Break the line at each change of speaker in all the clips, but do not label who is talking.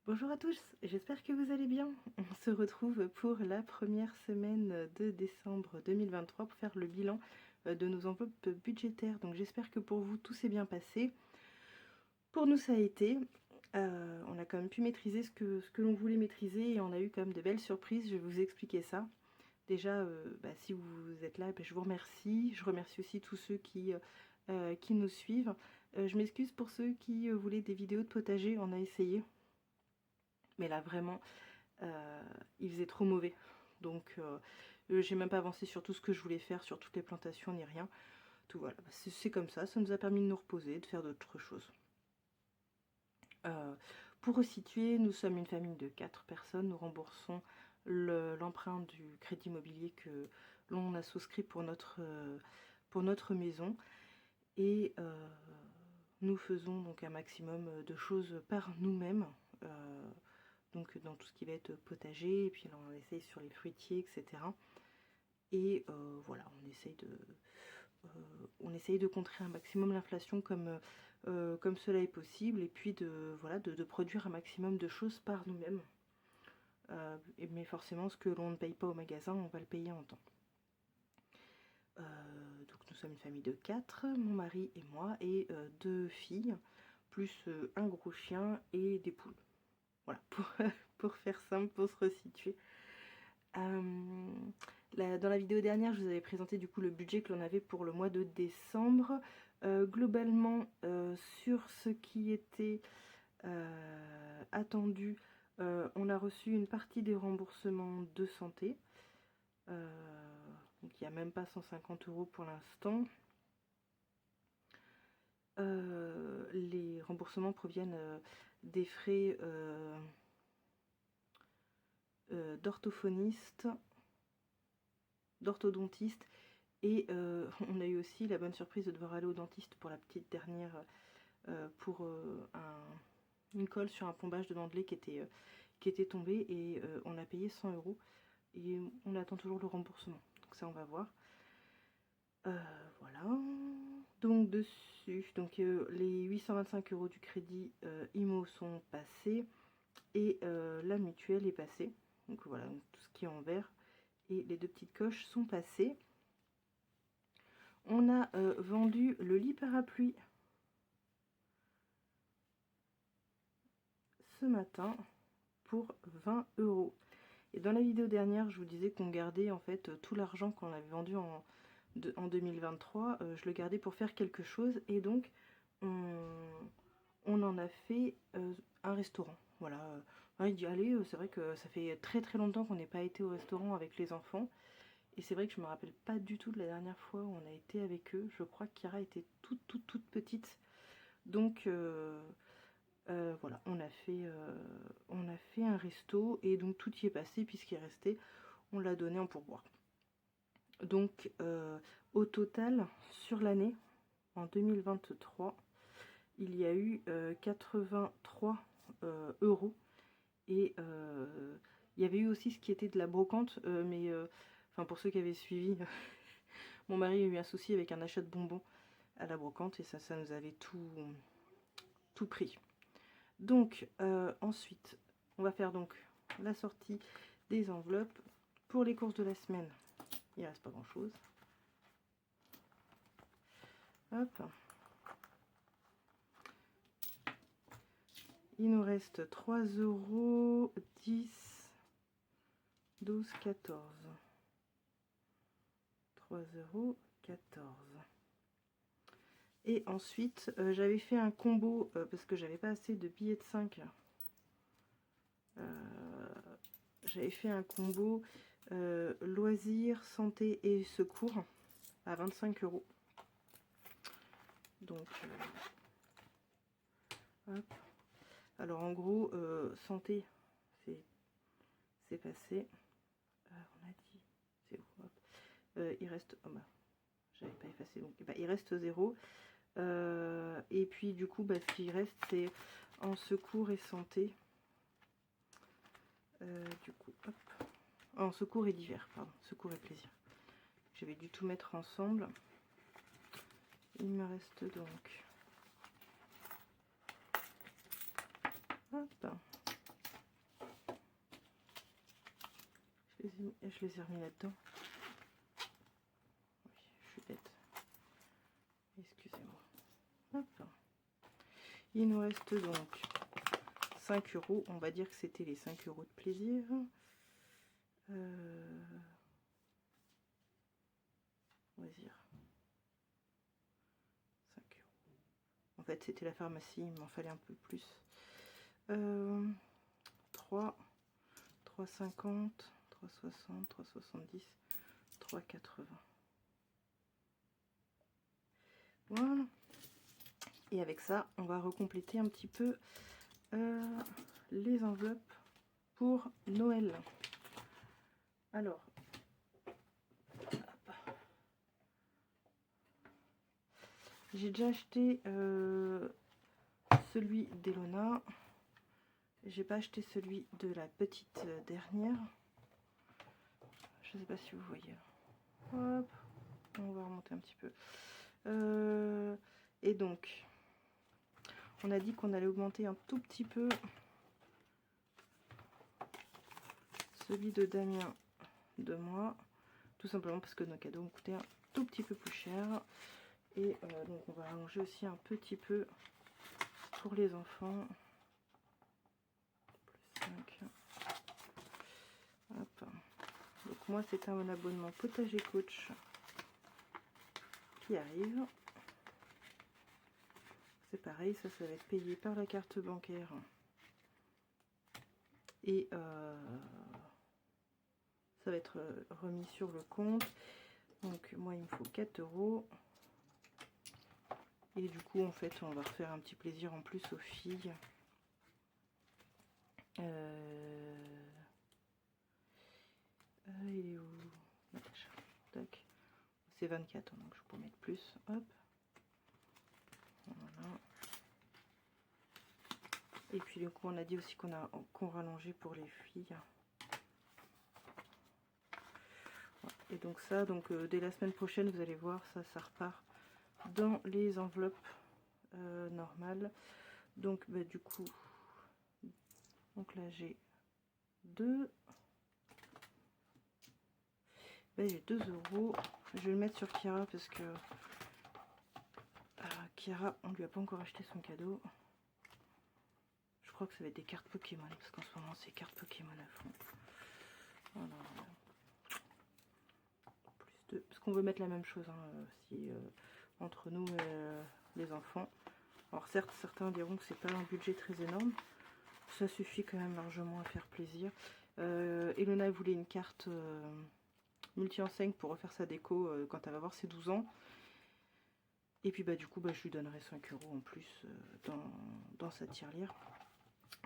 Bonjour à tous, j'espère que vous allez bien. On se retrouve pour la première semaine de décembre 2023 pour faire le bilan de nos enveloppes budgétaires. Donc j'espère que pour vous tout s'est bien passé. Pour nous ça a été. On a quand même pu maîtriser ce que l'on voulait maîtriser et on a eu quand même de belles surprises. Je vais vous expliquer ça. Déjà, si vous êtes là, je vous remercie. Je remercie aussi tous ceux qui nous suivent. Je m'excuse pour ceux qui voulaient des vidéos de potager, on a essayé. Mais là vraiment, il faisait trop mauvais. Donc j'ai même pas avancé sur tout ce que je voulais faire, sur toutes les plantations ni rien. Tout voilà, c'est comme ça nous a permis de nous reposer, de faire d'autres choses. Pour resituer, nous sommes une famille de 4 personnes, nous remboursons l'emprunt du crédit immobilier que l'on a souscrit pour notre maison. Et nous faisons donc un maximum de choses par nous-mêmes. Donc dans tout ce qui va être potager, et puis là on essaye sur les fruitiers, etc. Et voilà, on essaye de contrer un maximum l'inflation comme cela est possible, et puis de produire un maximum de choses par nous-mêmes. Mais forcément, ce que l'on ne paye pas au magasin, on va le payer en temps. Donc nous sommes une famille de 4, mon mari et moi, et 2 filles, plus un gros chien et des poules. Voilà, pour faire simple, pour se resituer. Dans la vidéo dernière, je vous avais présenté du coup le budget que l'on avait pour le mois de décembre. Globalement, sur ce qui était attendu, on a reçu une partie des remboursements de santé. Donc il n'y a même pas 150 € pour l'instant. Les remboursements proviennent des frais d'orthophoniste, d'orthodontiste, et on a eu aussi la bonne surprise de devoir aller au dentiste pour la petite dernière, pour une colle sur un plombage de dent de lait qui était tombé, et on a payé 100 € et on attend toujours le remboursement, donc ça on va voir. Voilà, donc dessus, les 825 € du crédit IMO sont passés, et la mutuelle est passée, donc voilà, tout ce qui est en vert, et les 2 petites coches sont passées. On a vendu le lit parapluie ce matin pour 20 €. Et dans la vidéo dernière, je vous disais qu'on gardait en fait tout l'argent qu'on avait vendu en 2023, je le gardais pour faire quelque chose, et donc on en a fait un restaurant. Voilà, il dit allez, c'est vrai que ça fait très très longtemps qu'on n'est pas été au restaurant avec les enfants, et c'est vrai que je me rappelle pas du tout de la dernière fois où on a été avec eux. Je crois que Chiara était toute petite, donc voilà, on a fait un resto, et donc tout y est passé, puisqu'il restait, on l'a donné en pourboire. Donc au total, sur l'année, en 2023, il y a eu 83 €. Et il y avait eu aussi ce qui était de la brocante, mais pour ceux qui avaient suivi, mon mari a eu un souci avec un achat de bonbons à la brocante, et ça nous avait tout pris. Donc ensuite, on va faire donc la sortie des enveloppes. Pour les courses de la semaine, il ne reste pas grand chose. Hop. Il nous reste 3 €, 10, 12, 14. 3 €, 14. Et ensuite, j'avais fait un combo, parce que j'avais pas assez de billets de 5. J'avais fait un combo loisirs, santé et secours à 25 €. Donc, hop. Alors en gros, santé, c'est passé. On a dit, c'est où, hop. Il reste, oh bah, j'avais pas effacé, donc il reste 0. Et puis du coup, ce qui reste, c'est en secours et santé. Du coup, hop. En secours et divers, pardon, secours et plaisir. J'avais dû tout mettre ensemble. Il me reste donc, hop, je les ai remis là-dedans. Oui, je suis bête. Excusez-moi. Hop. Il nous reste donc 5 €. On va dire que c'était les 5 € de plaisir. On va dire 5 €. En fait, c'était la pharmacie, il m'en fallait un peu plus. 3, 3,50, 3,60, 3,70, 3,80. Voilà. Et avec ça, on va recompléter un petit peu les enveloppes pour Noël. Alors, j'ai déjà acheté celui d'Elona. J'ai pas acheté celui de la petite dernière. Je sais pas si vous voyez. Hop, on va remonter un petit peu. Et donc, on a dit qu'on allait augmenter un tout petit peu celui de Damien de moi, tout simplement parce que nos cadeaux ont coûté un tout petit peu plus cher. Et donc on va allonger aussi un petit peu pour les enfants. Plus 5. Hop. Donc moi c'est un abonnement Potager Coach qui arrive. C'est pareil, ça va être payé par la carte bancaire. Et ça va être remis sur le compte. Donc moi il me faut 4 €. Et du coup en fait on va refaire un petit plaisir en plus aux filles. Il est où Natacha? Tac. C'est 24, donc je peux mettre plus. Hop. Voilà. Et puis du coup on a dit aussi qu'on rallongeait pour les filles. Voilà. Et donc ça, donc dès la semaine prochaine, vous allez voir, ça repart dans les enveloppes normales. Donc bah, du coup, donc là j'ai 2. Bah, j'ai 2 €. Je vais le mettre sur Kira parce que Kira, on lui a pas encore acheté son cadeau. Je crois que ça va être des cartes Pokémon parce qu'en ce moment c'est cartes Pokémon à fond. Voilà. Plus 2, parce qu'on veut mettre la même chose si, entre nous les enfants. Alors certes, certains diront que c'est pas un budget très énorme. Ça suffit quand même largement à faire plaisir. Elona voulait une carte multi-enseigne pour refaire sa déco quand elle va avoir ses 12 ans. Et puis bah du coup bah, je lui donnerai 5 € en plus dans sa tirelire.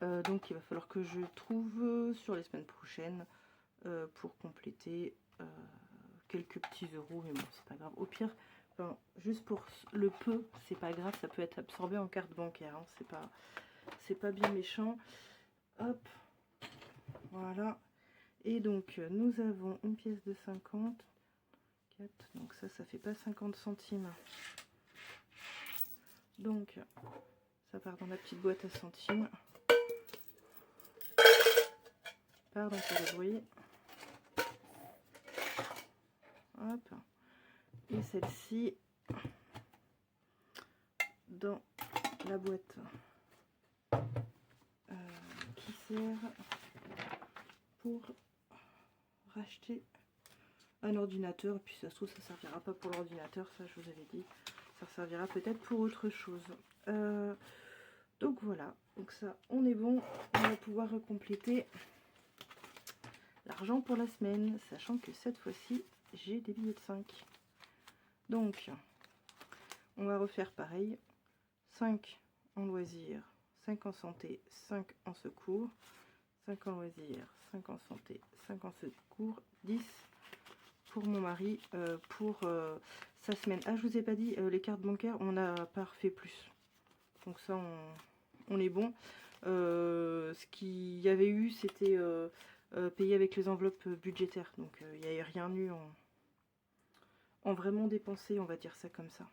Donc il va falloir que je trouve sur les semaines prochaines pour compléter quelques petits euros, mais bon c'est pas grave. Au pire, enfin, juste pour le peu, c'est pas grave, ça peut être absorbé en carte bancaire, hein, c'est pas bien méchant. Hop, voilà. Et donc nous avons une pièce de 50, 4, donc ça fait pas 50 centimes. Donc ça part dans la petite boîte à centimes. Pardon pour le bruit. Hop. Et celle-ci dans la boîte qui sert pour racheter un ordinateur. Et puis ça se trouve, ça servira pas pour l'ordinateur, ça je vous avais dit. Ça servira peut-être pour autre chose. Donc voilà, donc ça on est bon. On va pouvoir recompléter l'argent pour la semaine, sachant que cette fois-ci j'ai des billets de 5. Donc on va refaire pareil. 5 en loisirs, 5 en santé, 5 en secours, 5 en loisirs, 5 en santé, 5 en secours, 10 pour mon mari pour sa semaine. Ah, je vous ai pas dit, les cartes bancaires, on n'a pas refait plus. Donc ça, on est bon. Ce qu'il y avait eu, c'était payé avec les enveloppes budgétaires. Donc il n'y a rien eu en vraiment dépensé, on va dire ça comme ça.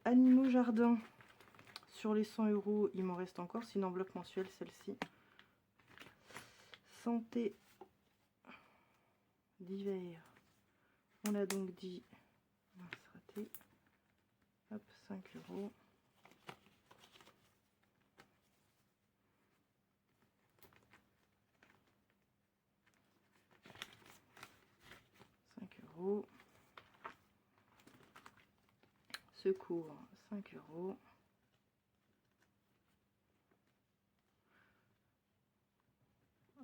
Animaux jardin, sur les 100 €, il m'en reste encore. C'est une enveloppe mensuelle, celle-ci. Santé, d'hiver. On a donc dit, mince, raté, hop, 5 €. Secours, 5 €.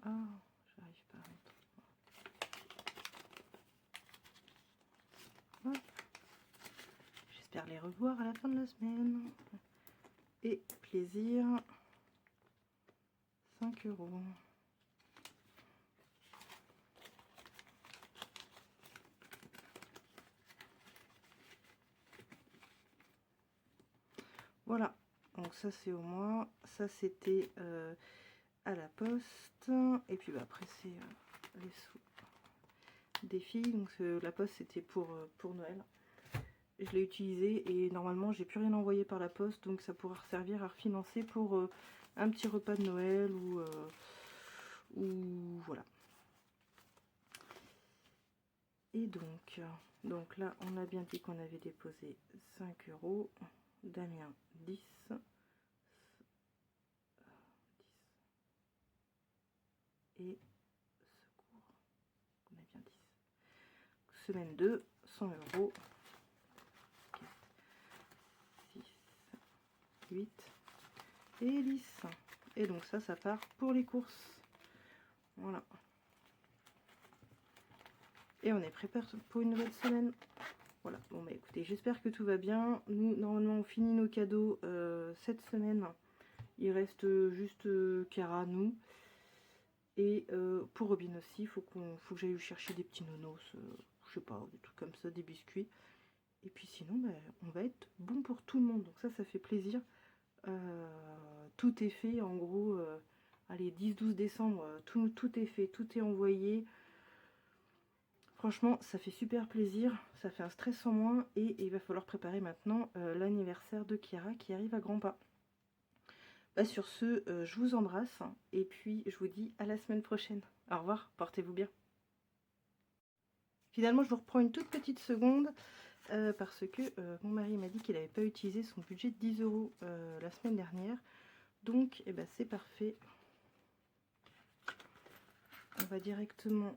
Ah, j'arrive pas à mettre. J'espère les revoir à la fin de la semaine. Et plaisir, 5 €. Voilà, donc ça c'est au mois, ça c'était à la poste, et puis bah, après c'est les sous des filles. Donc la poste c'était pour Noël, je l'ai utilisé et normalement j'ai plus rien envoyé par la poste, donc ça pourra servir à refinancer pour un petit repas de Noël ou voilà. Et donc là on a bien dit qu'on avait déposé 5 €, Damien 10, et secours, on a bien 10. Semaine 2, 100 €, 6, 8 et 10. Et donc ça part pour les courses. Voilà. Et on est préparé pour une nouvelle semaine. Voilà, bon bah écoutez, j'espère que tout va bien. Nous, normalement, on finit nos cadeaux cette semaine. Il reste juste Chiara, nous. Et pour Robin aussi, faut que j'aille chercher des petits nonos, je sais pas, des trucs comme ça, des biscuits. Et puis sinon, bah, on va être bon pour tout le monde. Donc ça fait plaisir. Tout est fait, en gros, allez, 10-12 décembre, tout est fait, tout est envoyé. Franchement, ça fait super plaisir, ça fait un stress en moins, et il va falloir préparer maintenant l'anniversaire de Chiara qui arrive à grands pas. Bah, sur ce, je vous embrasse, et puis je vous dis à la semaine prochaine. Au revoir, portez-vous bien. Finalement, je vous reprends une toute petite seconde, parce que mon mari m'a dit qu'il n'avait pas utilisé son budget de 10 € la semaine dernière. Donc, eh ben, c'est parfait. On va directement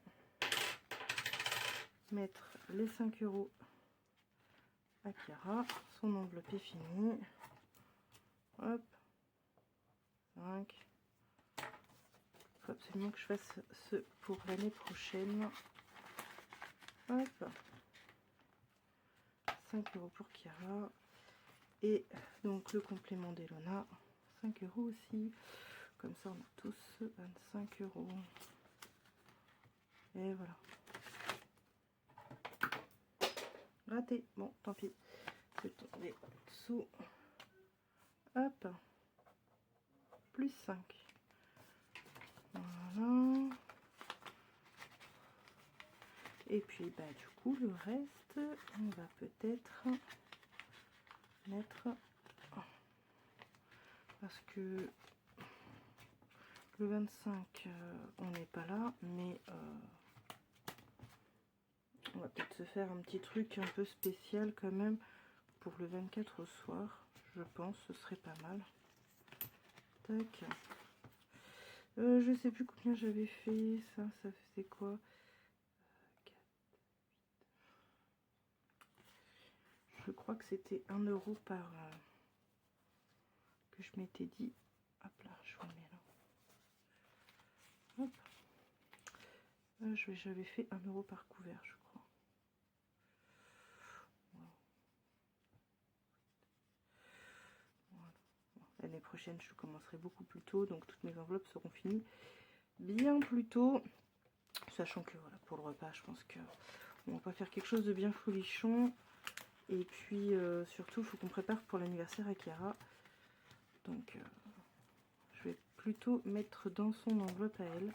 mettre les 5 € à Chiara. Son enveloppe est finie. Hop. 5. Il faut absolument que je fasse ce pour l'année prochaine. Hop. 5 € pour Chiara. Et donc le complément d'Elona, 5 € aussi. Comme ça, on a tous 25 €. Et voilà. Raté. Bon, tant pis. C'est tombé sous. Hop. Plus 5. Voilà. Et puis, bah, du coup, le reste, on va peut-être mettre... Parce que le 25, on n'est pas là, mais on va peut-être se faire un petit truc un peu spécial quand même pour le 24 au soir. Je pense ce serait pas mal. Tac. Je sais plus combien j'avais fait. Ça faisait quoi? 4, 8. Je crois que c'était 1 € par... que je m'étais dit. Hop là, je vous le mets là. Hop. J'avais fait 1 € par couvert, je crois. Voilà. L'année prochaine, je commencerai beaucoup plus tôt, donc toutes mes enveloppes seront finies bien plus tôt. Sachant que voilà, pour le repas, je pense que on va pas faire quelque chose de bien folichon. Et puis surtout, il faut qu'on prépare pour l'anniversaire à Chiara. Donc je vais plutôt mettre dans son enveloppe à elle.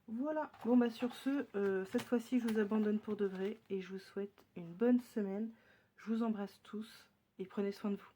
Voilà, bon bah sur ce, cette fois-ci je vous abandonne pour de vrai et je vous souhaite une bonne semaine. Je vous embrasse tous et prenez soin de vous.